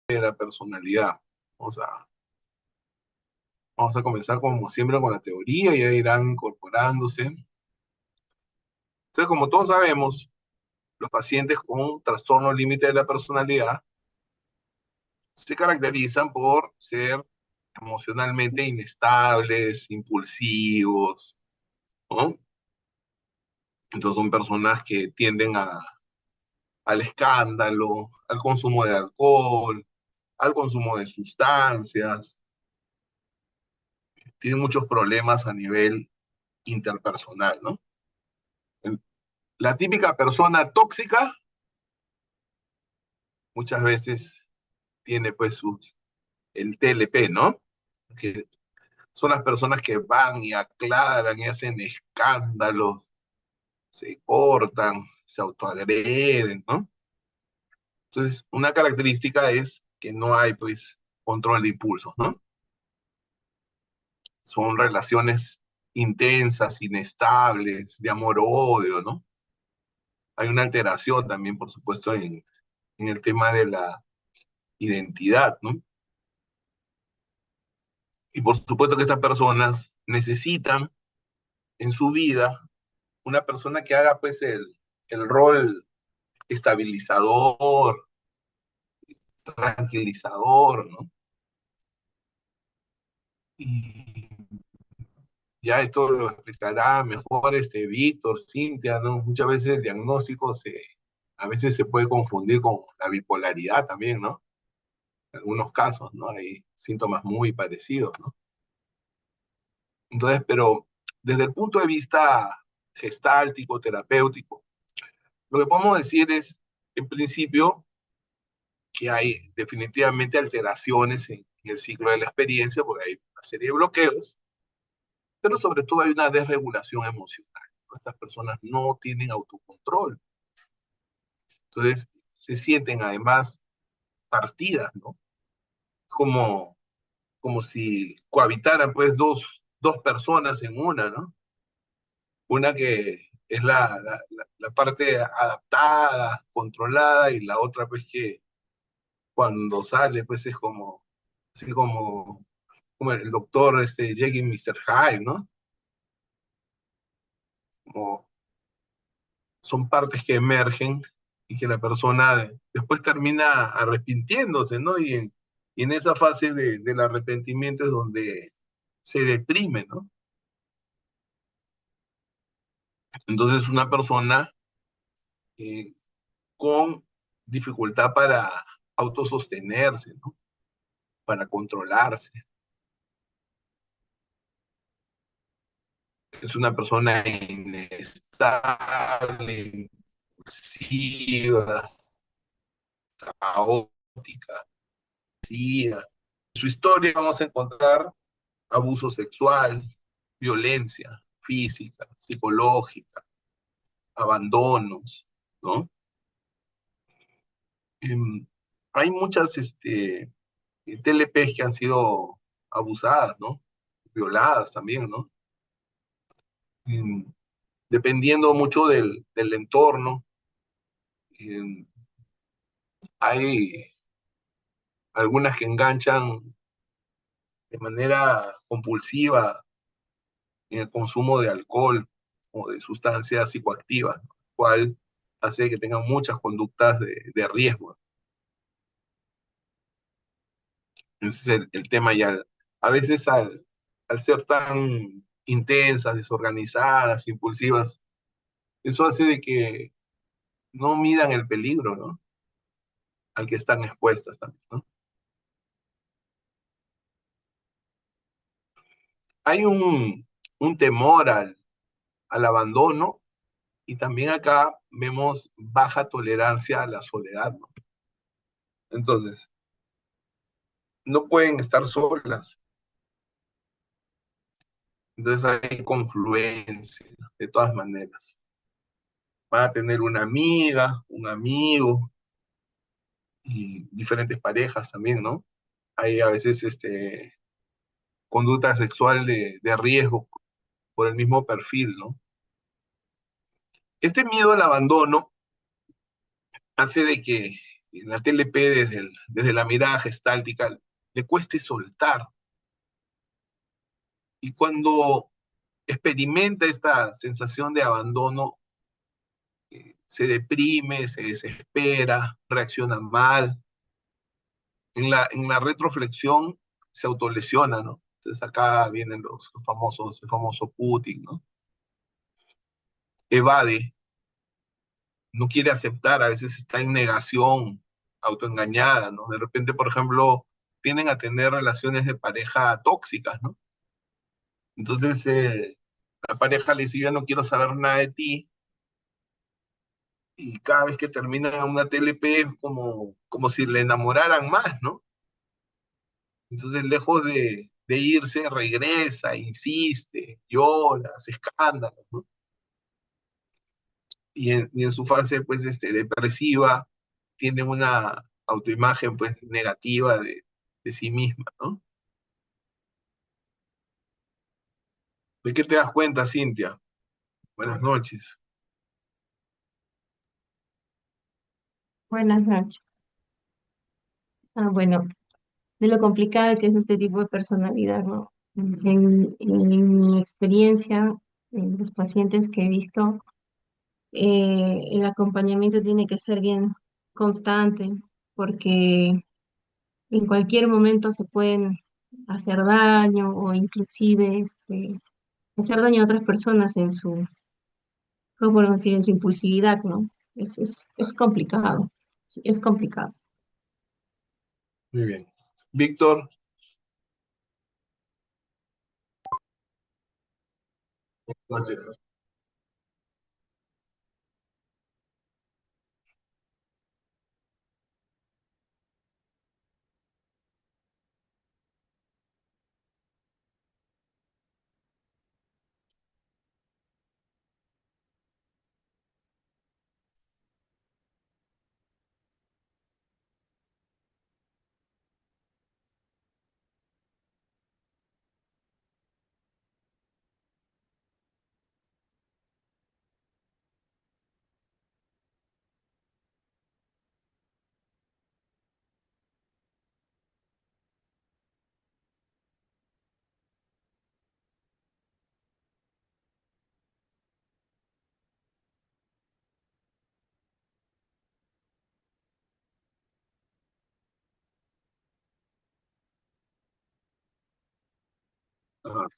de la personalidad. Vamos a, vamos a comenzar como siempre con la teoría y ya irán incorporándose. Entonces, como todos sabemos, los pacientes con trastorno límite de la personalidad se caracterizan por ser emocionalmente inestables, impulsivos, ¿no? Entonces son personas que tienden al escándalo, al consumo de alcohol, al consumo de sustancias, tienen muchos problemas a nivel interpersonal, ¿no? La típica persona tóxica muchas veces tiene pues el TLP, ¿no? Que son las personas que van y aclaran y hacen escándalos, se cortan, se autoagreden, ¿no? Entonces, una característica es que no hay pues control de impulsos, ¿no? Son relaciones intensas, inestables, de amor-odio, ¿no? Hay una alteración también, por supuesto, en el tema de la identidad, ¿no? Y por supuesto que estas personas necesitan en su vida una persona que haga pues el rol estabilizador, tranquilizador, ¿no? Y ya esto lo explicará mejor Víctor, Cintia, ¿no? Muchas veces el diagnóstico a veces se puede confundir con la bipolaridad también, ¿no? En algunos casos, ¿no? Hay síntomas muy parecidos, ¿no? Entonces, pero desde el punto de vista gestáltico, terapéutico, lo que podemos decir es, en principio, que hay definitivamente alteraciones en el ciclo de la experiencia, porque hay una serie de bloqueos, pero sobre todo hay una desregulación emocional, ¿no? Estas personas no tienen autocontrol, entonces se sienten además partidas, ¿no? Como, como si cohabitaran pues dos personas en una, ¿no? Una que es la parte adaptada, controlada, y la otra pues que cuando sale pues es como, así como el doctor Jekyll y Mr. Hyde, ¿no? Como son partes que emergen y que la persona después termina arrepintiéndose, ¿no? Y en esa fase del arrepentimiento es donde se deprime, ¿no? Entonces una persona eh, con dificultad para autosostenerse, ¿no? Para controlarse. Es una persona inestable, impulsiva, caótica, sí. En su historia vamos a encontrar abuso sexual, violencia física, psicológica, abandonos, ¿no? Em, Hay muchas TLPs que han sido abusadas, ¿no? Violadas también, ¿no? Em, Dependiendo mucho del entorno, em, hay algunas que enganchan de manera compulsiva en el consumo de alcohol o de sustancias psicoactivas, ¿no? Cual hace que tengan muchas conductas de riesgo. Ese es el tema ya. A veces al ser tan intensas, desorganizadas, impulsivas, eso hace de que no midan el peligro, ¿no? Al que están expuestas también, ¿no? Hay un temor al abandono, y también acá vemos baja tolerancia a la soledad, ¿no? Entonces, no pueden estar solas. Entonces hay confluencia, ¿no? De todas maneras. Van a tener una amiga, un amigo y diferentes parejas también, ¿no? Hay a veces conducta sexual de riesgo por el mismo perfil, ¿no? Este miedo al abandono hace de que en la TLP desde la mirada gestáltica le cueste soltar. Y cuando experimenta esta sensación de abandono, se deprime, se desespera, reacciona mal. En la retroflexión se autolesiona, ¿no? Entonces acá vienen los famosos, el famoso Putin, ¿no? Evade, no quiere aceptar, a veces está en negación, autoengañada, ¿no? De repente, por ejemplo, tienden a tener relaciones de pareja tóxicas, ¿no? Entonces, la pareja le dice, yo ya no quiero saber nada de ti, y cada vez que termina una TLP es como si le enamoraran más, ¿no? Entonces, lejos de irse, regresa, insiste, llora, hace escándalos, ¿no? Y en su fase, pues, depresiva, tiene una autoimagen, pues, negativa de sí misma, ¿no? ¿De qué te das cuenta, Cintia? Buenas noches. Buenas noches. Bueno, de lo complicado que es este tipo de personalidad, ¿no? En mi experiencia, en los pacientes que he visto, el acompañamiento tiene que ser bien constante, porque en cualquier momento se pueden hacer daño o inclusive hacer daño a otras personas en ¿cómo podemos decir? En su impulsividad, ¿no? Es complicado, sí, es complicado. Muy bien. Víctor, buenas noches. Ajá.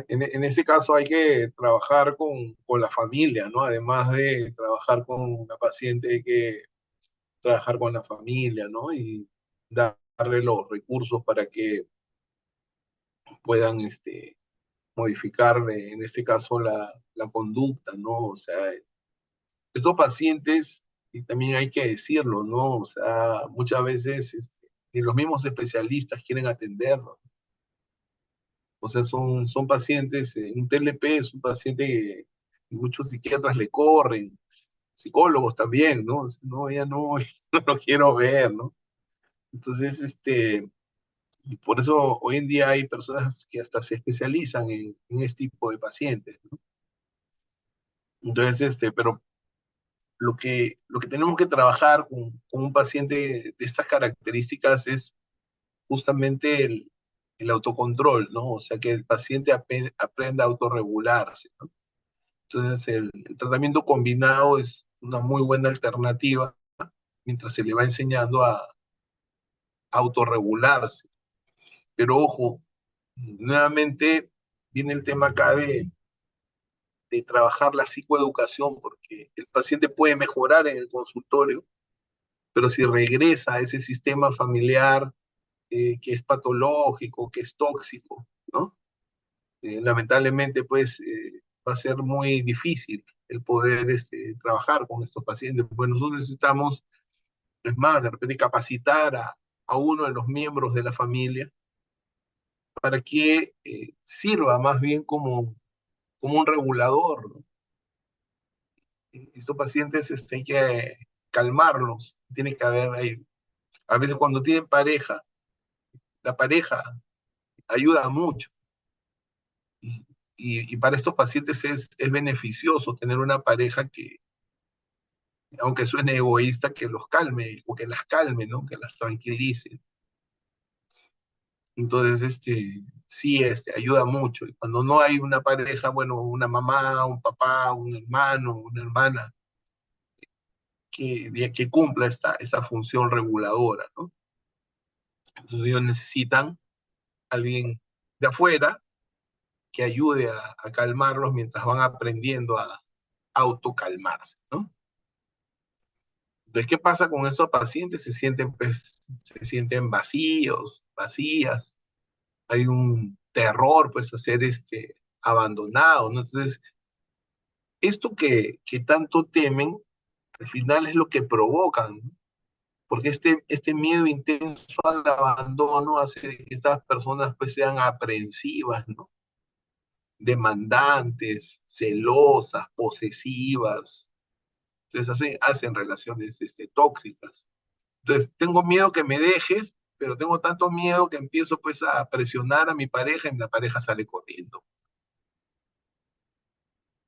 En ese caso hay que trabajar con la familia, ¿no? Además de trabajar con la paciente, hay que trabajar con la familia, ¿no? Y darle los recursos para que puedan modificar, en este caso, la conducta, ¿no? O sea, estos pacientes, y también hay que decirlo, ¿no? O sea, muchas veces ni los mismos especialistas quieren atenderlos. O sea, son pacientes, un TLP es un paciente que muchos psiquiatras le corren, psicólogos también, ¿no? No, ya no, no lo quiero ver, ¿no? Entonces, y por eso hoy en día hay personas que hasta se especializan en este tipo de pacientes, ¿no? Entonces, pero lo que tenemos que trabajar con un paciente de estas características es justamente el autocontrol, ¿no? O sea, que el paciente aprenda a autorregularse, ¿no? Entonces, el tratamiento combinado es una muy buena alternativa mientras se le va enseñando a autorregularse. Pero ojo, nuevamente viene el tema acá de trabajar la psicoeducación, porque el paciente puede mejorar en el consultorio, pero si regresa a ese sistema familiar que es patológico, que es tóxico, ¿no? Lamentablemente, pues, va a ser muy difícil el poder trabajar con estos pacientes, pues nosotros necesitamos, es más, de repente capacitar a uno de los miembros de la familia para que sirva más bien como un regulador, ¿no? Estos pacientes hay que calmarlos, tiene que haber, a veces cuando tienen pareja, la pareja ayuda mucho. Y, y para estos pacientes es beneficioso tener una pareja que, aunque suene egoísta, que los calme o que las calme, ¿no? Que las tranquilice. Entonces, sí, ayuda mucho. Y cuando no hay una pareja, bueno, una mamá, un papá, un hermano, una hermana, que cumpla esta función reguladora, ¿no? Entonces ellos necesitan alguien de afuera que ayude a calmarlos mientras van aprendiendo a autocalmarse, ¿no? Entonces, ¿qué pasa con esos pacientes? Se sienten, pues, se sienten vacíos, vacías. Hay un terror, pues, a ser abandonado, ¿no? Entonces, esto que tanto temen, al final es lo que provocan, ¿no? Porque este miedo intenso al abandono hace que estas personas, pues, sean aprensivas, ¿no? Demandantes, celosas, posesivas. Entonces, hacen relaciones tóxicas. Entonces, tengo miedo que me dejes, pero tengo tanto miedo que empiezo pues a presionar a mi pareja y la pareja sale corriendo.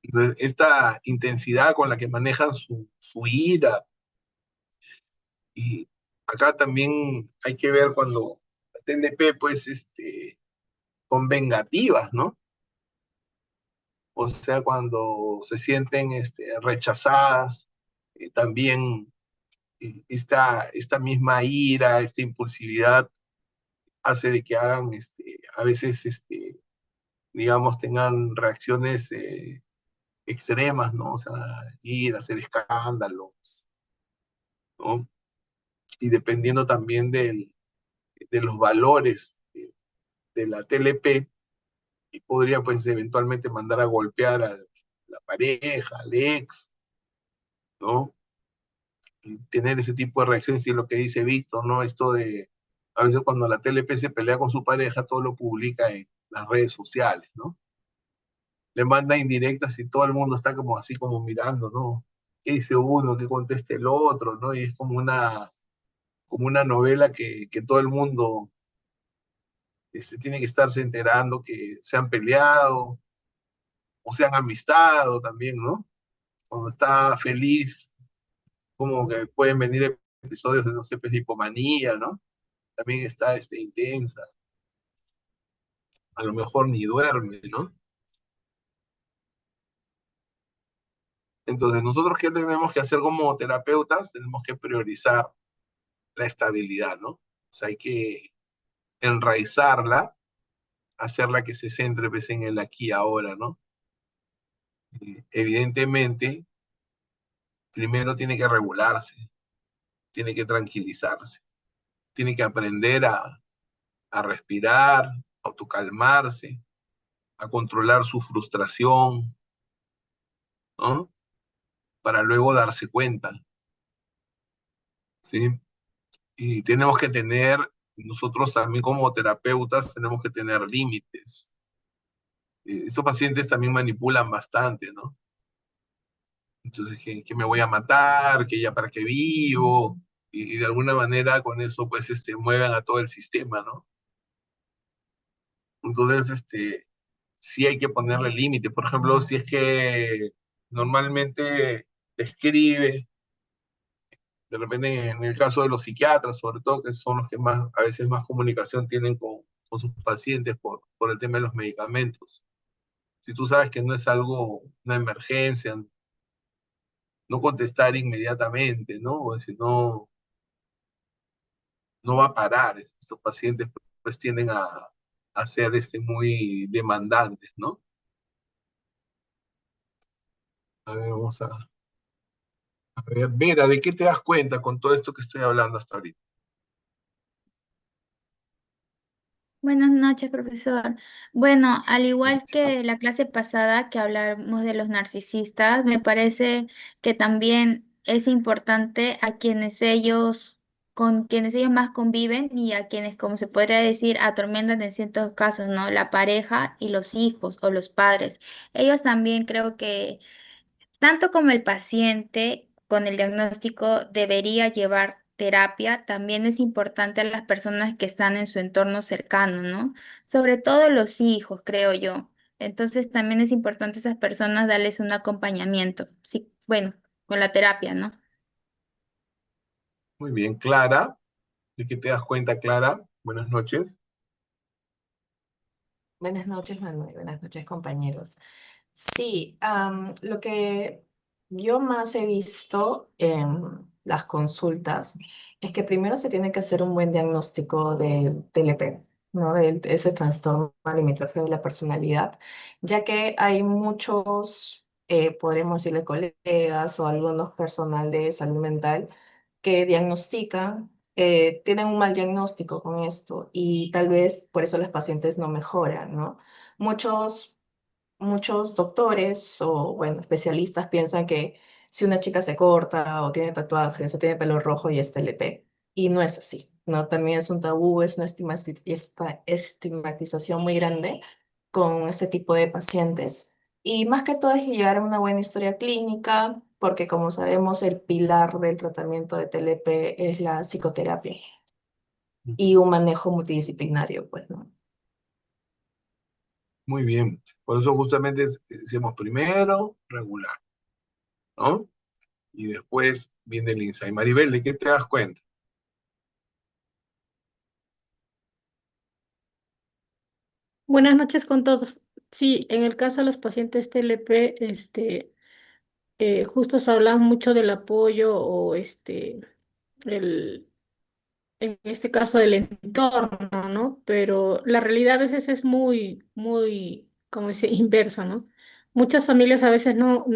Entonces, esta intensidad con la que manejan su ira, y acá también hay que ver cuando la TLP pues son vengativas, ¿no? O sea, cuando se sienten rechazadas, también esta misma ira, esta impulsividad hace de que hagan a veces digamos, tengan reacciones extremas, ¿no? O sea, ir a hacer escándalos, ¿no? Y dependiendo también de los valores de la TLP, y podría pues eventualmente mandar a golpear a la pareja, al ex, ¿no? Y tener ese tipo de reacciones y lo que dice Víctor, ¿no? Esto de, a veces cuando la TLP se pelea con su pareja, todo lo publica en las redes sociales, ¿no? Le manda indirectas y todo el mundo está como así como mirando, ¿no? ¿Qué dice uno? ¿Qué contesta el otro? ¿No? Y es como una novela que todo el mundo tiene que estarse enterando que se han peleado o se han amistado también, ¿no? Cuando está feliz, como que pueden venir episodios de, no sé, pues, de hipomanía, ¿no? También está intensa, a lo mejor ni duerme, ¿no? Entonces, nosotros, ¿qué tenemos que hacer como terapeutas? Tenemos que priorizar la estabilidad, ¿no? O sea, hay que enraizarla, hacerla que se centre pues, en el aquí y ahora, ¿no? Evidentemente, primero tiene que regularse, tiene que tranquilizarse, tiene que aprender a respirar, a autocalmarse, a controlar su frustración, ¿no? Para luego darse cuenta, ¿sí? Y tenemos que tener, nosotros también como terapeutas, tenemos que tener límites. Estos pacientes también manipulan bastante, ¿no? Entonces, que me voy a matar, que ya para qué vivo, y de alguna manera con eso, pues, mueven a todo el sistema, ¿no? Entonces, sí hay que ponerle límite. Por ejemplo, si es que normalmente te escribe, de repente en el caso de los psiquiatras, sobre todo, que son los que más, a veces más comunicación tienen con sus pacientes por el tema de los medicamentos. Si tú sabes que no es algo, una emergencia, no contestar inmediatamente, ¿no? O si no, no va a parar. Estos pacientes pues tienden a ser muy demandantes, ¿no? A ver, a ver, Vera, ¿de qué te das cuenta con todo esto que estoy hablando hasta ahorita? Buenas noches, profesor. Bueno, al igual Noches. que la clase pasada que hablamos de los narcisistas, me parece que también es importante a quienes ellos, con quienes ellos más conviven y a quienes, como se podría decir, atormentan en ciertos casos, ¿no? La pareja y los hijos o los padres. Ellos también creo que tanto como el paciente con el diagnóstico debería llevar terapia, también es importante a las personas que están en su entorno cercano, ¿no? Sobre todo los hijos, creo yo. Entonces también es importante a esas personas darles un acompañamiento. Sí, bueno, con la terapia, ¿no? Muy bien, Clara. ¿De qué te das cuenta, Clara? Buenas noches. Buenas noches, Manuel. Buenas noches, compañeros. Sí, lo que yo más he visto en las consultas es que primero se tiene que hacer un buen diagnóstico del TLP, ¿no? De ese trastorno limítrofe de la personalidad, ya que hay muchos, podremos decirle colegas o algunos personal de salud mental que diagnostican, tienen un mal diagnóstico con esto y tal vez por eso los pacientes no mejoran, ¿no? Muchos muchos doctores o, bueno, especialistas piensan que si una chica se corta o tiene tatuajes o tiene pelo rojo ya es TLP. Y no es así, ¿no? También es un tabú, es una esta estigmatización muy grande con este tipo de pacientes. Y más que todo es llegar a una buena historia clínica, porque como sabemos, el pilar del tratamiento de TLP es la psicoterapia y un manejo multidisciplinario, pues, ¿no? Muy bien. Por eso justamente decimos primero regular, ¿no? Y después viene el insight. Maribel, ¿de qué te das cuenta? Buenas noches con todos. Sí, en el caso de los pacientes TLP, justo se habla mucho del apoyo o el, en este caso del entorno, ¿no? Pero la realidad a veces es muy, como dice, inversa, ¿no? Muchas familias a veces no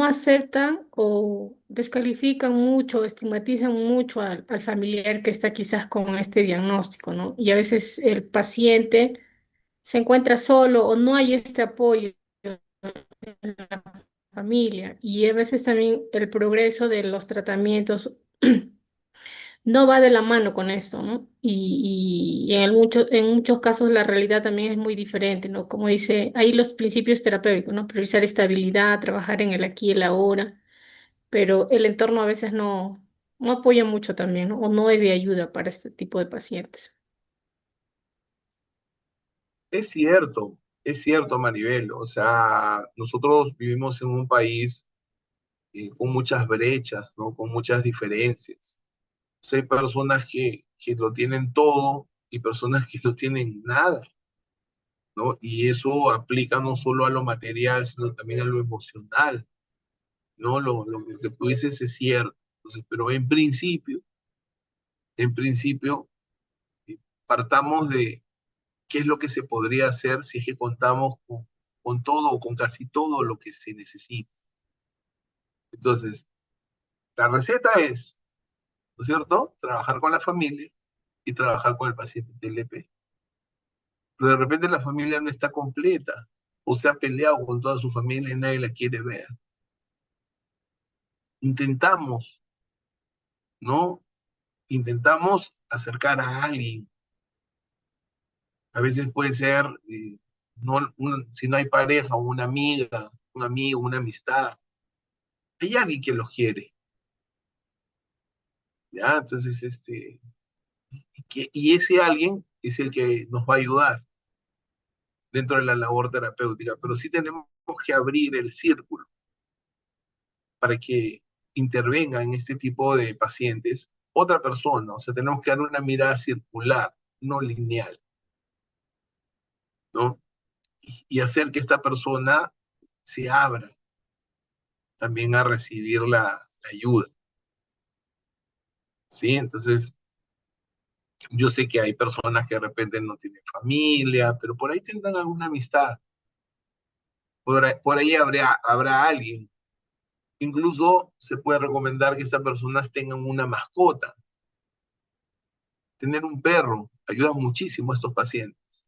aceptan o descalifican mucho, estigmatizan mucho al familiar que está quizás con este diagnóstico, ¿no? Y a veces el paciente se encuentra solo o no hay este apoyo en la familia. Y a veces también el progreso de los tratamientos no va de la mano con esto, ¿no? Y en muchos casos la realidad también es muy diferente, ¿no? Como dice ahí los principios terapéuticos, ¿no? Priorizar estabilidad, trabajar en el aquí y el ahora, pero el entorno a veces no apoya mucho también, ¿no? O no es de ayuda para este tipo de pacientes. Es cierto, Maribel. O sea, nosotros vivimos en un país con muchas brechas, ¿no? Con muchas diferencias. O sea, hay personas que lo tienen todo y personas que no tienen nada, ¿no? Y eso aplica no solo a lo material, sino también a lo emocional, ¿no? Lo que tú dices es cierto. Entonces, pero en principio, partamos de qué es lo que se podría hacer si es que contamos con todo o con casi todo lo que se necesita. Entonces, la receta es, ¿no es cierto?, trabajar con la familia y trabajar con el paciente TLP. Pero de repente la familia no está completa o se ha peleado con toda su familia y nadie la quiere ver. Intentamos, ¿no? Intentamos acercar a alguien. A veces puede ser, no, si no hay pareja, o una amiga, un amigo, una amistad. Hay alguien que los quiere, ¿ya? Entonces, y ese alguien es el que nos va a ayudar dentro de la labor terapéutica, pero sí tenemos que abrir el círculo, para que intervenga en este tipo de pacientes otra persona. O sea, tenemos que dar una mirada circular, no lineal, ¿no? Y hacer que esta persona se abra también a recibir la ayuda, ¿sí? Entonces, yo sé que hay personas que de repente no tienen familia, pero por ahí tendrán alguna amistad. Por ahí habrá alguien. Incluso se puede recomendar que estas personas tengan una mascota. Tener un perro ayuda muchísimo a estos pacientes.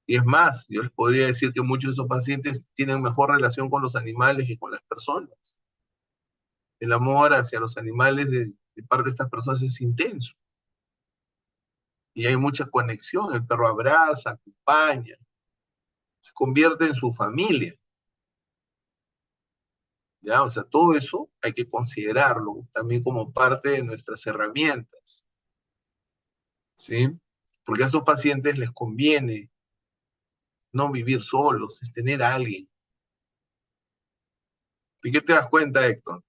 Y es más, yo les podría decir que muchos de estos pacientes tienen mejor relación con los animales que con las personas. El amor hacia los animales de parte de estas personas es intenso. Y hay mucha conexión. El perro abraza, acompaña, se convierte en su familia. ¿Ya? O sea, todo eso hay que considerarlo también como parte de nuestras herramientas, ¿sí? Porque a estos pacientes les conviene no vivir solos, es tener a alguien. ¿Y qué te das cuenta, Héctor?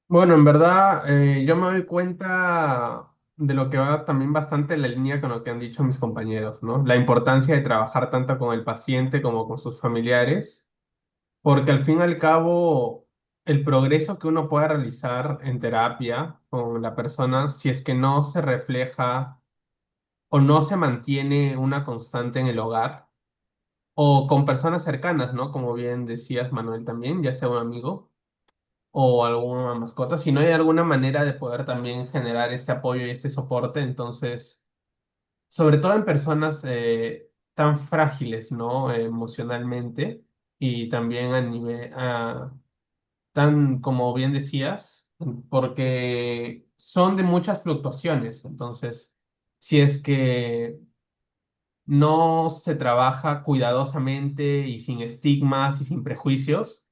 Bueno, en verdad, yo me doy cuenta de lo que va también bastante en la línea con lo que han dicho mis compañeros, ¿no? La importancia de trabajar tanto con el paciente como con sus familiares, porque al fin y al cabo, el progreso que uno pueda realizar en terapia con la persona, si es que no se refleja o no se mantiene una constante en el hogar, o con personas cercanas, ¿no? Como bien decías, Manuel, también, ya sea un amigo o alguna mascota, si no hay alguna manera de poder también generar este apoyo y este soporte, entonces, sobre todo en personas tan frágiles, ¿no? Emocionalmente y también a nivel, tan como bien decías, porque son de muchas fluctuaciones, entonces, si es que no se trabaja cuidadosamente y sin estigmas y sin prejuicios,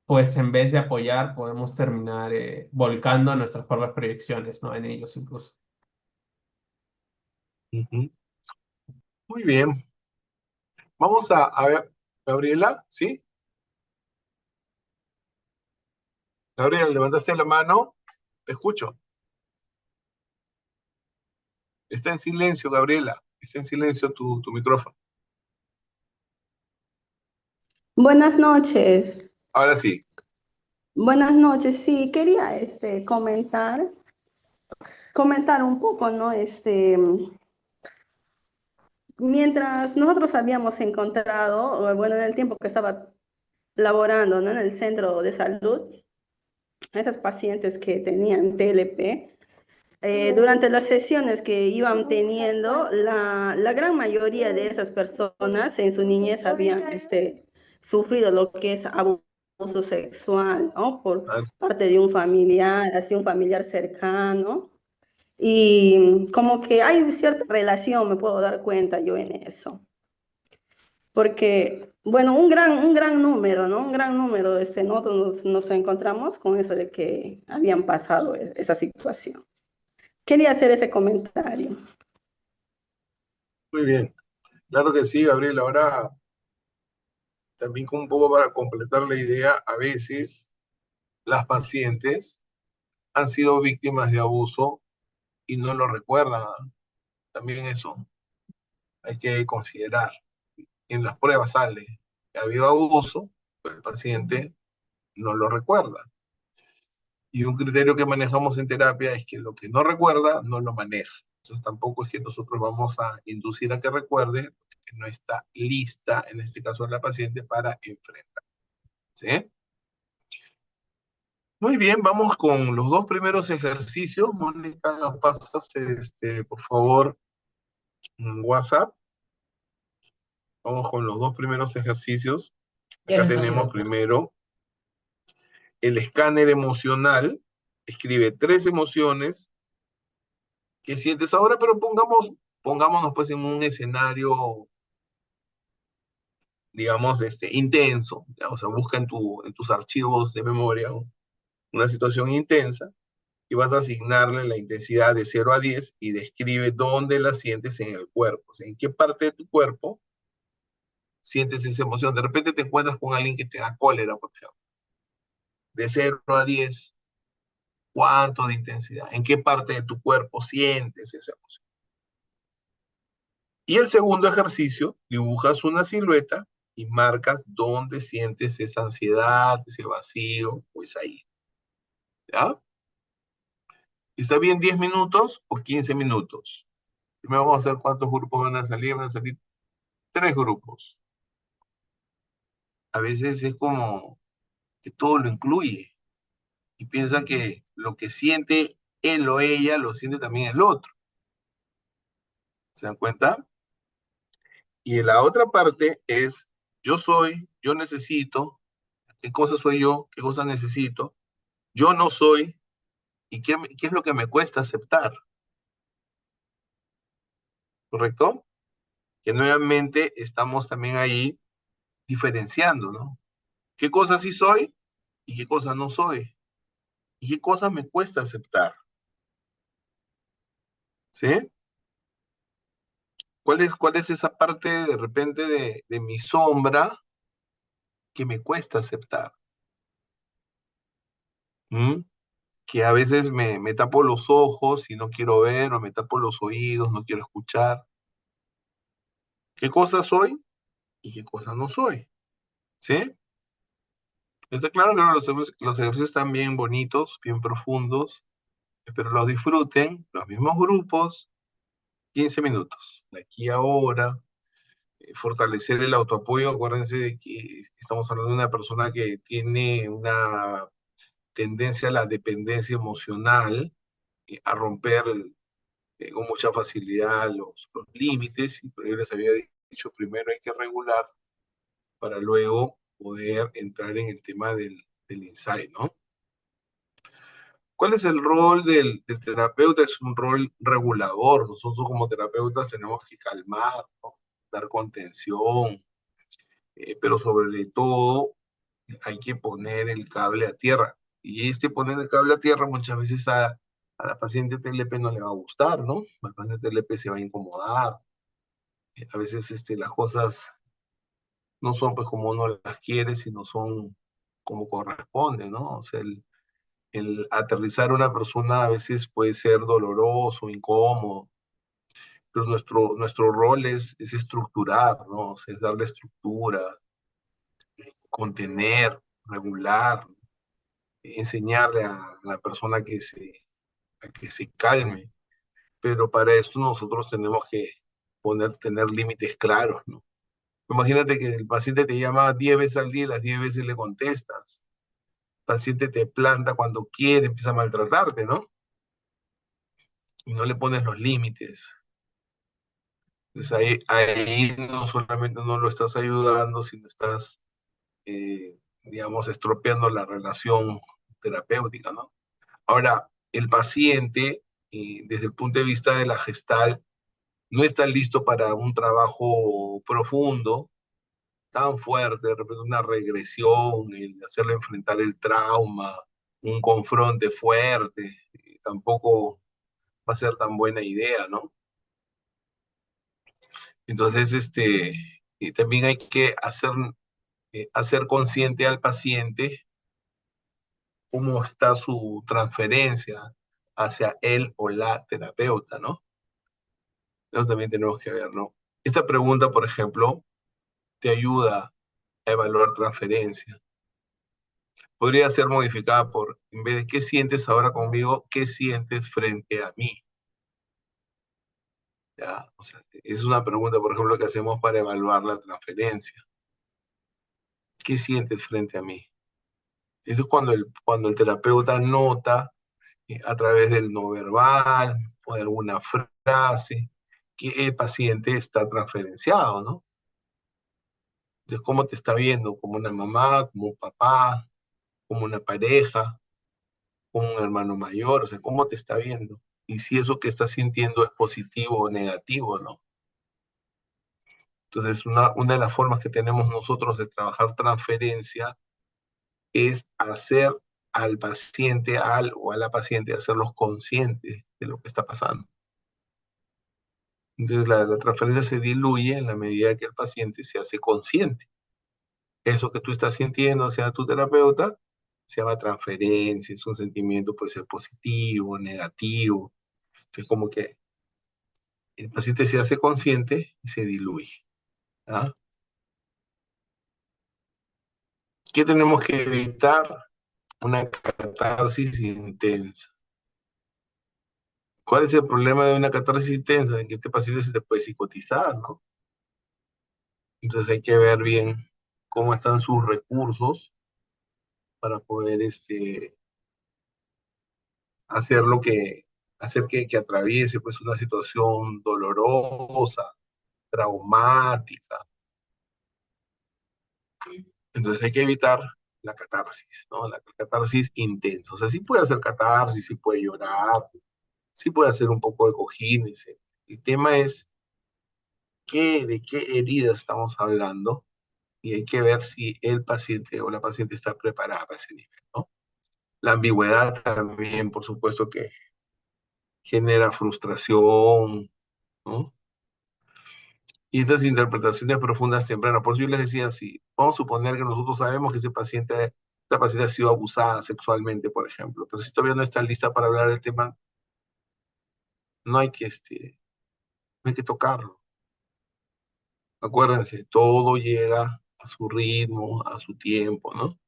pues en vez de apoyar, podemos terminar volcando nuestras propias proyecciones, ¿no? En ellos incluso. Ujú. Muy bien. Vamos a ver, Gabriela, ¿sí? Gabriela, levantaste la mano. Te escucho. Está en silencio, Gabriela. Está en silencio tu micrófono. Buenas noches. Ahora sí. Buenas noches. Sí, quería comentar un poco, ¿no? Mientras nosotros habíamos encontrado, o bueno, en el tiempo que estaba laborando, ¿no? En el centro de salud, esas pacientes que tenían TLP, durante las sesiones que iban teniendo, la gran mayoría de esas personas en su niñez habían sufrido lo que es abuso sexual, ¿no? Por Ah, parte de un familiar, así un familiar cercano. Y como que hay cierta relación, me puedo dar cuenta yo en eso. Porque, bueno, un gran número, ¿no? Un gran número, nosotros nos encontramos con eso de que habían pasado esa situación. Quería hacer ese comentario. muy bien. Claro que sí, Gabriela. Ahora, también como un poco para completar la idea, a veces las pacientes han sido víctimas de abuso y no lo recuerdan. También eso hay que considerar. En las pruebas sale que ha habido abuso, pero el paciente no lo recuerda. Y un criterio que manejamos en terapia es que lo que no recuerda, no lo maneja. Entonces tampoco es que nosotros vamos a inducir a que recuerde, que no está lista, en este caso la paciente, para enfrentar. ¿Sí? Muy bien, vamos con los dos primeros ejercicios. Mónica, nos pasas, por favor, un WhatsApp. Vamos con los dos primeros ejercicios. Ya Acá les mandé tenemos el WhatsApp. primero el escáner emocional. Escribe 3 emociones que sientes ahora, pero pongámonos pues en un escenario, digamos, intenso. ¿Ya? O sea, busca en tus archivos de memoria, ¿no? Una situación intensa y vas a asignarle la intensidad de 0 a 10 y describe dónde la sientes en el cuerpo. O sea, en qué parte de tu cuerpo sientes esa emoción. De repente te encuentras con alguien que te da cólera, por ejemplo. De 0 a 10, ¿cuánto de intensidad? ¿En qué parte de tu cuerpo sientes esa emoción? Y el segundo ejercicio, dibujas una silueta y marcas dónde sientes esa ansiedad, ese vacío o esa ira. ¿Ya? ¿Está bien 10 minutos o 15 minutos? Primero vamos a ver cuántos grupos van a salir. Van a salir 3 grupos. A veces es como que todo lo incluye y piensa que lo que siente él o ella lo siente también el otro. ¿Se dan cuenta? Y la otra parte es yo soy, yo necesito, qué cosa soy yo, qué cosa necesito, yo no soy y qué es lo que me cuesta aceptar. ¿Correcto? Que nuevamente estamos también ahí diferenciando, ¿no? ¿Qué cosa sí soy y qué cosa no soy? ¿Y qué cosa me cuesta aceptar? ¿Sí? ¿Cuál es esa parte de repente de mi sombra que me cuesta aceptar? ¿Mm? Que a veces me tapo los ojos y no quiero ver, o me tapo los oídos, no quiero escuchar. ¿Qué cosa soy y qué cosa no soy? ¿Sí? Está claro que los ejercicios están bien bonitos, bien profundos. Espero los disfruten, los mismos grupos, 15 minutos, de aquí a ahora. Fortalecer el autoapoyo. Acuérdense de que estamos hablando de una persona que tiene una tendencia a la dependencia emocional, a romper con mucha facilidad los límites, y por yo les había dicho, primero hay que regular para luego poder entrar en el tema del insight, ¿no? ¿Cuál es el rol del terapeuta? Es un rol regulador. Nosotros como terapeutas tenemos que calmar, ¿no? Dar contención, pero sobre todo hay que poner el cable a tierra. Y poner el cable a tierra muchas veces a la paciente TLP no le va a gustar, ¿no? La paciente TLP se va a incomodar. A veces las cosas no son pues como uno las quiere, sino son como corresponde, ¿no? O sea, el aterrizar a una persona a veces puede ser doloroso, incómodo, pero nuestro rol es estructurar, ¿no? O sea, es darle estructura, contener, regular, enseñarle a la persona a que se calme. Pero para esto nosotros tenemos que tener límites claros, ¿no? Imagínate que el paciente te llama 10 veces al día y las 10 veces le contestas. El paciente te planta cuando quiere, empieza a maltratarte, ¿no? Y no le pones los límites. Entonces ahí no solamente no lo estás ayudando, sino estás, digamos, estropeando la relación terapéutica, ¿no? Ahora, el paciente, desde el punto de vista de la gestal, no está listo para un trabajo profundo, tan fuerte, de repente una regresión, el hacerle enfrentar el trauma, un confronte fuerte, tampoco va a ser tan buena idea, ¿no? Entonces, también hay que hacer consciente al paciente cómo está su transferencia hacia él o la terapeuta, ¿no? Eso también tenemos que ver, ¿no? Esta pregunta, por ejemplo, te ayuda a evaluar transferencia. Podría ser modificada por, en vez de ¿qué sientes ahora conmigo? ¿Qué sientes frente a mí? ¿Ya? O sea, es una pregunta, por ejemplo, que hacemos para evaluar la transferencia. ¿Qué sientes frente a mí? Eso es cuando el terapeuta nota a través del no verbal o de alguna frase que el paciente está transferenciado, ¿no? Entonces, ¿cómo te está viendo? ¿Como una mamá, como un papá, como una pareja, como un hermano mayor? O sea, ¿cómo te está viendo? Y si eso que estás sintiendo es positivo o negativo, ¿no? Entonces, una de las formas que tenemos nosotros de trabajar transferencia es hacer al paciente, o a la paciente, hacerlos conscientes de lo que está pasando. Entonces la transferencia se diluye en la medida que el paciente se hace consciente. Eso que tú estás sintiendo hacia tu terapeuta se llama transferencia, es un sentimiento, puede ser positivo, negativo. Es como que el paciente se hace consciente y se diluye. ¿Ah? ¿Qué tenemos que evitar? Una catarsis intensa. ¿Cuál es el problema de una catarsis intensa? En que este paciente se te puede psicotizar, ¿no? Entonces hay que ver bien cómo están sus recursos para poder hacer que atraviese pues una situación dolorosa, traumática. Entonces hay que evitar la catarsis, ¿no? La catarsis intensa. O sea, sí puede hacer catarsis, sí puede llorar, sí puede hacer un poco de cojines. El tema es de qué herida estamos hablando y hay que ver si el paciente o la paciente está preparada para ese nivel, ¿no? La ambigüedad también, por supuesto, que genera frustración, ¿no? Y estas interpretaciones profundas tempranas. Por eso yo les decía, si vamos a suponer que nosotros sabemos que esta paciente ha sido abusada sexualmente, por ejemplo, pero si todavía no está lista para hablar del tema, no hay que, no hay que tocarlo. Acuérdense, todo llega a su ritmo, a su tiempo, ¿no?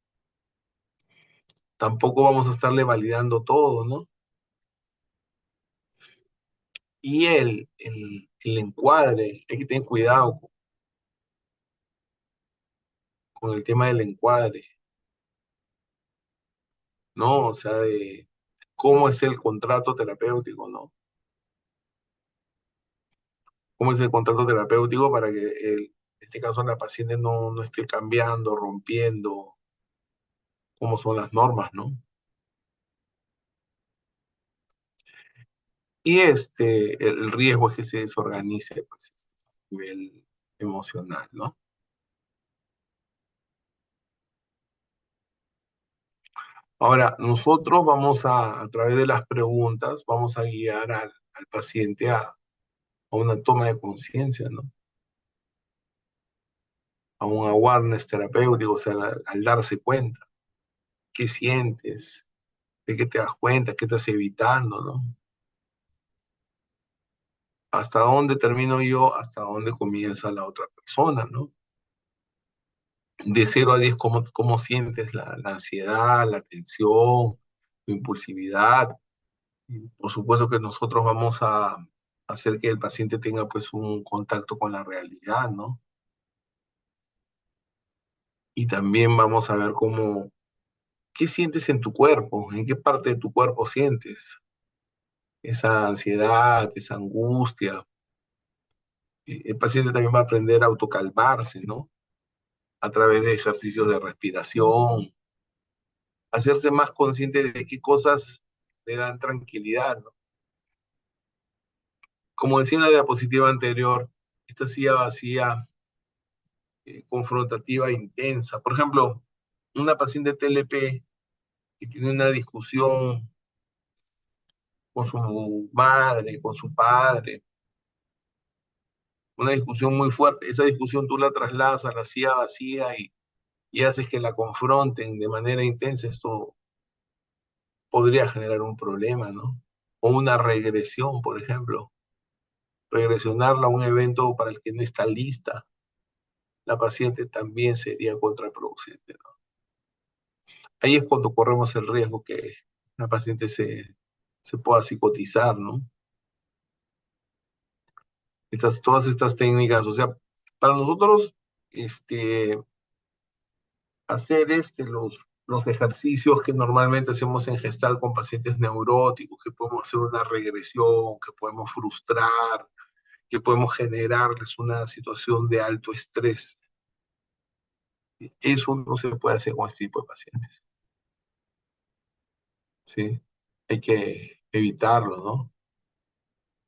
Tampoco vamos a estarle validando todo, ¿no? Y el encuadre, hay que tener cuidado con el tema del encuadre, ¿no? O sea, de cómo es el contrato terapéutico, ¿no? Cómo es el contrato terapéutico para que en este caso la paciente no esté cambiando, rompiendo, cómo son las normas, ¿no? Y el riesgo es que se desorganice, pues, a nivel emocional, ¿no? Ahora, nosotros vamos a través de las preguntas, vamos a guiar al paciente a una toma de conciencia, ¿no? A un awareness terapéutico, o sea, al darse cuenta, qué sientes, de qué te das cuenta, qué estás evitando, ¿no? Hasta dónde termino yo, hasta dónde comienza la otra persona, ¿no? De 0 a 10, ¿cómo sientes la ansiedad, la tensión, la impulsividad? Y por supuesto que nosotros vamos a hacer que el paciente tenga pues un contacto con la realidad, ¿no? Y también vamos a ver qué sientes en tu cuerpo, en qué parte de tu cuerpo sientes esa ansiedad, esa angustia. El paciente también va a aprender a autocalmarse, ¿no? A través de ejercicios de respiración, hacerse más consciente de qué cosas le dan tranquilidad, ¿no? Como decía en la diapositiva anterior, esta silla vacía, confrontativa e intensa. Por ejemplo, una paciente TLP que tiene una discusión con su madre, con su padre, una discusión muy fuerte. Esa discusión tú la trasladas a la silla vacía y haces que la confronten de manera intensa. Esto podría generar un problema, ¿no? O una regresión, por ejemplo. Regresionarla a un evento para el que no está lista, la paciente también sería contraproducente, ¿no? Ahí es cuando corremos el riesgo que la paciente se pueda psicotizar, ¿no? Todas estas técnicas, o sea, para nosotros, hacer los ejercicios que normalmente hacemos en gestal con pacientes neuróticos, que podemos hacer una regresión, que podemos frustrar, que podemos generarles una situación de alto estrés. Eso no se puede hacer con este tipo de pacientes, ¿sí? Hay que evitarlo, ¿no?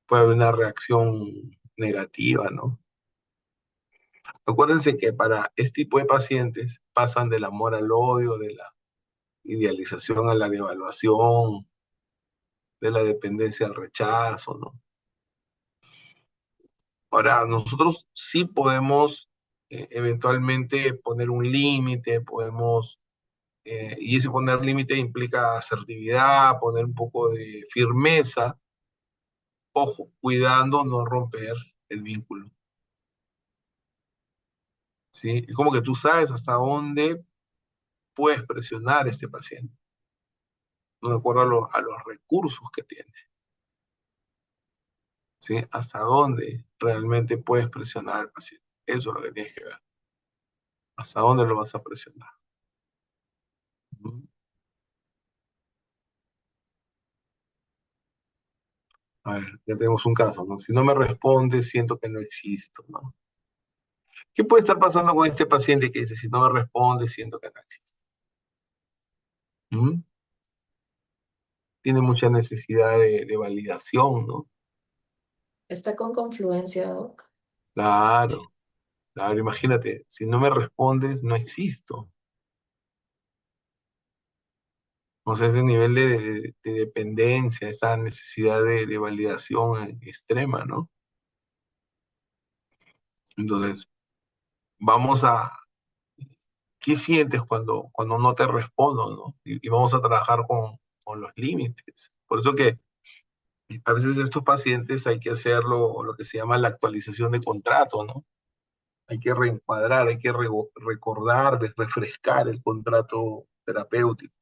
Puede haber una reacción negativa, ¿no? Acuérdense que para este tipo de pacientes pasan del amor al odio, de la idealización a la devaluación, de la dependencia al rechazo, ¿no? Ahora, nosotros sí podemos eventualmente poner un límite, podemos, y ese poner límite implica asertividad, poner un poco de firmeza, ojo, cuidando no romper el vínculo, ¿sí? Es como que tú sabes hasta dónde puedes presionar a este paciente, ¿no? De acuerdo a los recursos que tiene, ¿sí? Hasta dónde realmente puedes presionar al paciente. Eso es lo que tienes que ver. ¿Hasta dónde lo vas a presionar? ¿Mm? A ver, ya tenemos un caso, ¿no? Si no me responde, siento que no existo, ¿no? ¿Qué puede estar pasando con este paciente que dice, si no me responde, siento que no existe? ¿Mm? Tiene mucha necesidad de validación, ¿no? Está con confluencia, Doc. Claro, claro, imagínate, si no me respondes, no existo. O sea, ese nivel de dependencia, esa necesidad de validación extrema, ¿no? Entonces, vamos a, ¿qué sientes cuando no te respondo, ¿no? Y vamos a trabajar con los límites. Por eso que a veces estos pacientes hay que hacerlo, lo que se llama la actualización de contrato, ¿no? Hay que reencuadrar, hay que recordar, refrescar el contrato terapéutico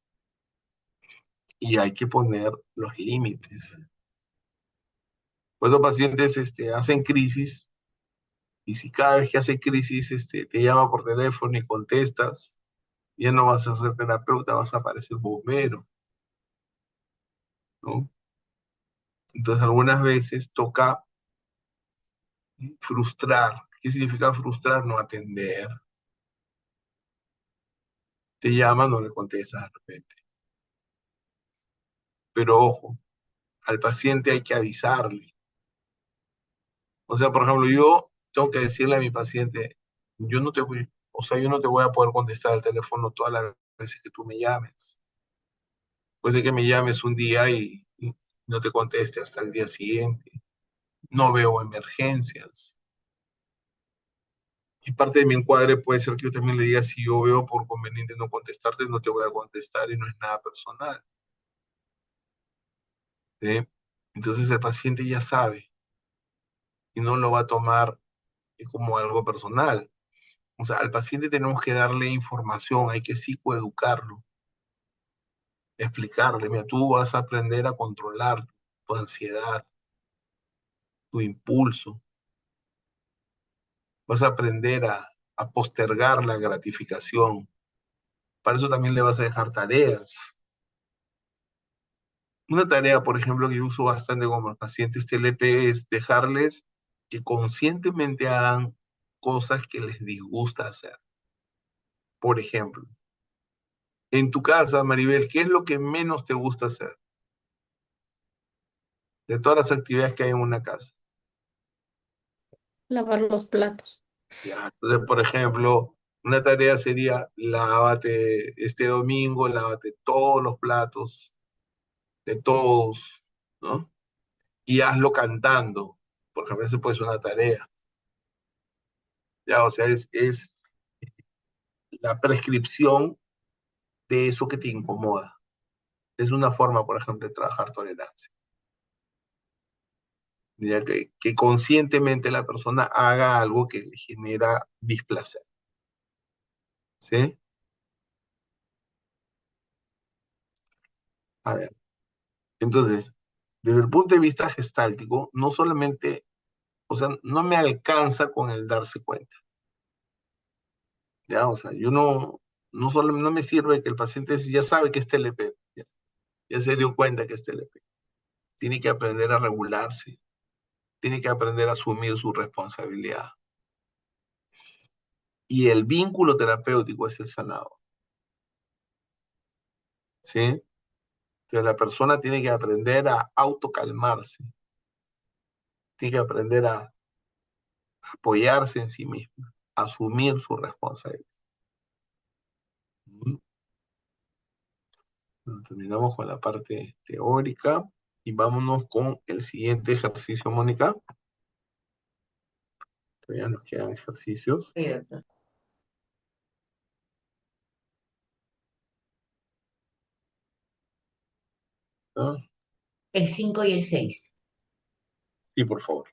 y hay que poner los límites. Pues los pacientes hacen crisis y si cada vez que hace crisis te llama por teléfono y contestas, ya no vas a ser terapeuta, vas a parecer bombero, ¿no? Entonces algunas veces toca frustrar. ¿Qué significa frustrar? No atender. Te llama, no le contestas de repente. Pero ojo, al paciente hay que avisarle. O sea, por ejemplo, yo tengo que decirle a mi paciente, yo no te voy, o sea, yo no te voy a poder contestar al teléfono todas las veces que tú me llames. Puede ser que me llames un día y no te conteste hasta el día siguiente. No veo emergencias. Y parte de mi encuadre puede ser que yo también le diga, si yo veo por conveniente no contestarte, no te voy a contestar y no es nada personal. ¿Sí? Entonces el paciente ya sabe y no lo va a tomar como algo personal. O sea, al paciente tenemos que darle información, hay que psicoeducarlo, explicarle, mira, tú vas a aprender a controlar tu ansiedad, tu impulso, vas a aprender a postergar la gratificación. Para eso también le vas a dejar tareas. Una tarea, por ejemplo, que yo uso bastante con los pacientes TLP es dejarles que conscientemente hagan cosas que les disgusta hacer. Por ejemplo, en tu casa, Maribel, ¿qué es lo que menos te gusta hacer de todas las actividades que hay en una casa? Lavar los platos. Ya, entonces, por ejemplo, una tarea sería lávate este domingo, lávate todos los platos de todos, ¿no? Y hazlo cantando. Por ejemplo, eso puede ser una tarea. Ya, o sea, es la prescripción de eso que te incomoda. Es una forma, por ejemplo, de trabajar tolerancia. Ya que conscientemente la persona haga algo que le genera displacer. ¿Sí? A ver, entonces, desde el punto de vista gestáltico, no solamente, o sea, no me alcanza con el darse cuenta. ¿Ya? O sea, yo no solo no me sirve que el paciente ya sabe que es TLP, ya se dio cuenta que es TLP. Tiene que aprender a regularse, tiene que aprender a asumir su responsabilidad. Y el vínculo terapéutico es el sanador. ¿Sí? Entonces la persona tiene que aprender a autocalmarse, tiene que aprender a apoyarse en sí misma, a asumir su responsabilidad. Bueno, terminamos con la parte teórica y vámonos con el siguiente ejercicio, Mónica. Todavía nos quedan ejercicios. Sí, doctor. ¿No? El 5 y el 6. Sí, por favor.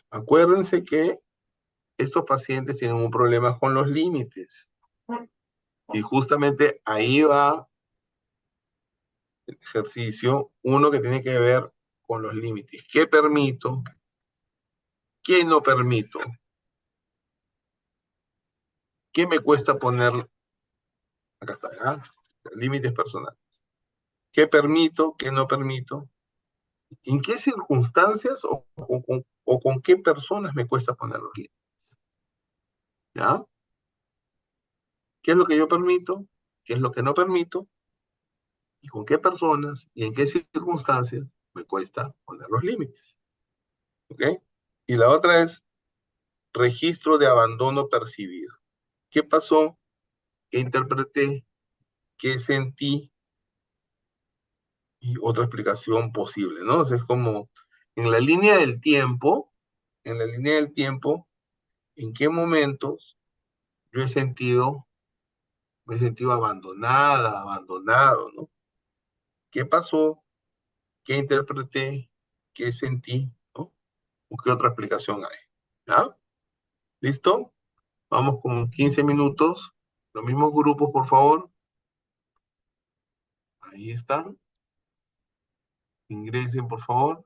Acuérdense que estos pacientes tienen un problema con los límites. Y justamente ahí va el ejercicio, uno que tiene que ver con los límites. ¿Qué permito? ¿Qué no permito? ¿Qué me cuesta poner? Acá está, ¿ah? Límites personales. ¿Qué permito? ¿Qué no permito? ¿En qué circunstancias o con qué personas me cuesta poner los límites? ¿Ya? ¿Qué es lo que yo permito? ¿Qué es lo que no permito? ¿Y con qué personas y en qué circunstancias me cuesta poner los límites? ¿Ok? Y la otra es registro de abandono percibido. ¿Qué pasó? ¿Qué interpreté? ¿Qué sentí? Y otra explicación posible, ¿no? O sea, es como en la línea del tiempo, ¿en qué momentos yo me he sentido abandonada, abandonado, ¿no? ¿Qué pasó? ¿Qué interpreté? ¿Qué sentí? ¿No? ¿O qué otra explicación hay? ¿Ya? ¿Listo? Vamos con 15 minutos. Los mismos grupos, por favor. Ahí están. Ingresen, por favor.